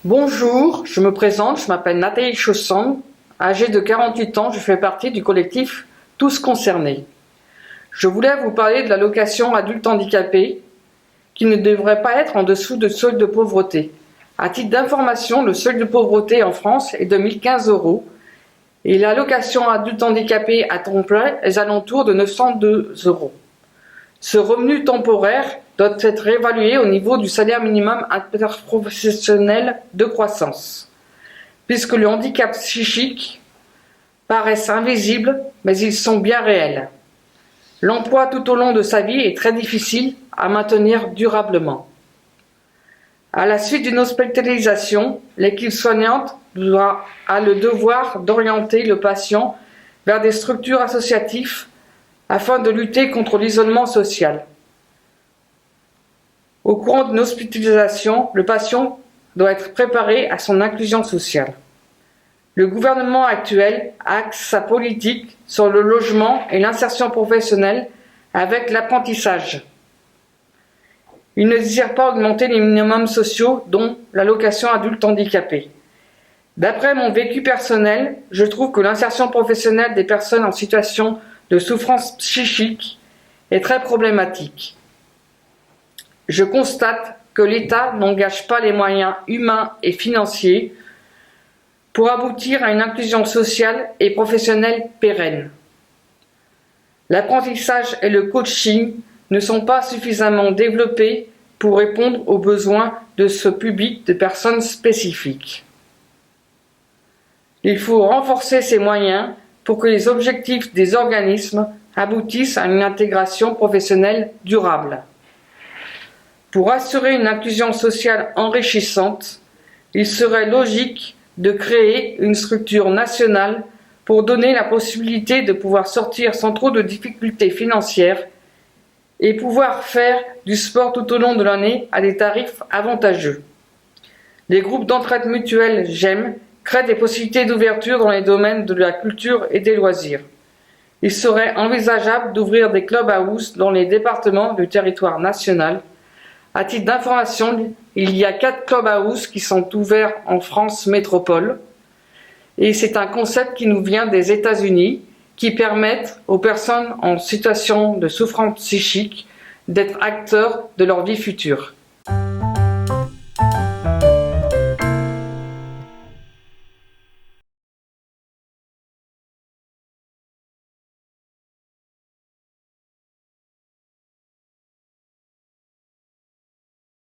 Bonjour, je me présente, je m'appelle Nathalie Chausson, âgée de 48 ans, je fais partie du collectif Tous Concernés. Je voulais vous parler de l'allocation adulte handicapé qui ne devrait pas être en dessous de seuil de pauvreté. À titre d'information, le seuil de pauvreté en France est de 1015 € et l'allocation adulte handicapé à temps plein est aux alentours de 902 €. Ce revenu temporaire doit être évalué au niveau du salaire minimum interprofessionnel de croissance, puisque le handicap psychique paraissent invisibles, mais ils sont bien réels. L'emploi tout au long de sa vie est très difficile à maintenir durablement. À la suite d'une hospitalisation, l'équipe soignante a le devoir d'orienter le patient vers des structures associatives afin de lutter contre l'isolement social. Au cours d'une hospitalisation, le patient doit être préparé à son inclusion sociale. Le gouvernement actuel axe sa politique sur le logement et l'insertion professionnelle avec l'apprentissage. Il ne désire pas augmenter les minimums sociaux, dont l'allocation adulte handicapé. D'après mon vécu personnel, je trouve que l'insertion professionnelle des personnes en situation de souffrance psychique est très problématique. Je constate que l'État n'engage pas les moyens humains et financiers pour aboutir à une inclusion sociale et professionnelle pérenne. L'apprentissage et le coaching ne sont pas suffisamment développés pour répondre aux besoins de ce public de personnes spécifiques. Il faut renforcer ces moyens pour que les objectifs des organismes aboutissent à une intégration professionnelle durable. Pour assurer une inclusion sociale enrichissante, il serait logique de créer une structure nationale pour donner la possibilité de pouvoir sortir sans trop de difficultés financières et pouvoir faire du sport tout au long de l'année à des tarifs avantageux. Les groupes d'entraide mutuelle GEM créent des possibilités d'ouverture dans les domaines de la culture et des loisirs. Il serait envisageable d'ouvrir des clubhouse dans les départements du territoire national. À titre d'information, il y a 4 clubhouse qui sont ouverts en France métropole et c'est un concept qui nous vient des États-Unis qui permettent aux personnes en situation de souffrance psychique d'être acteurs de leur vie future.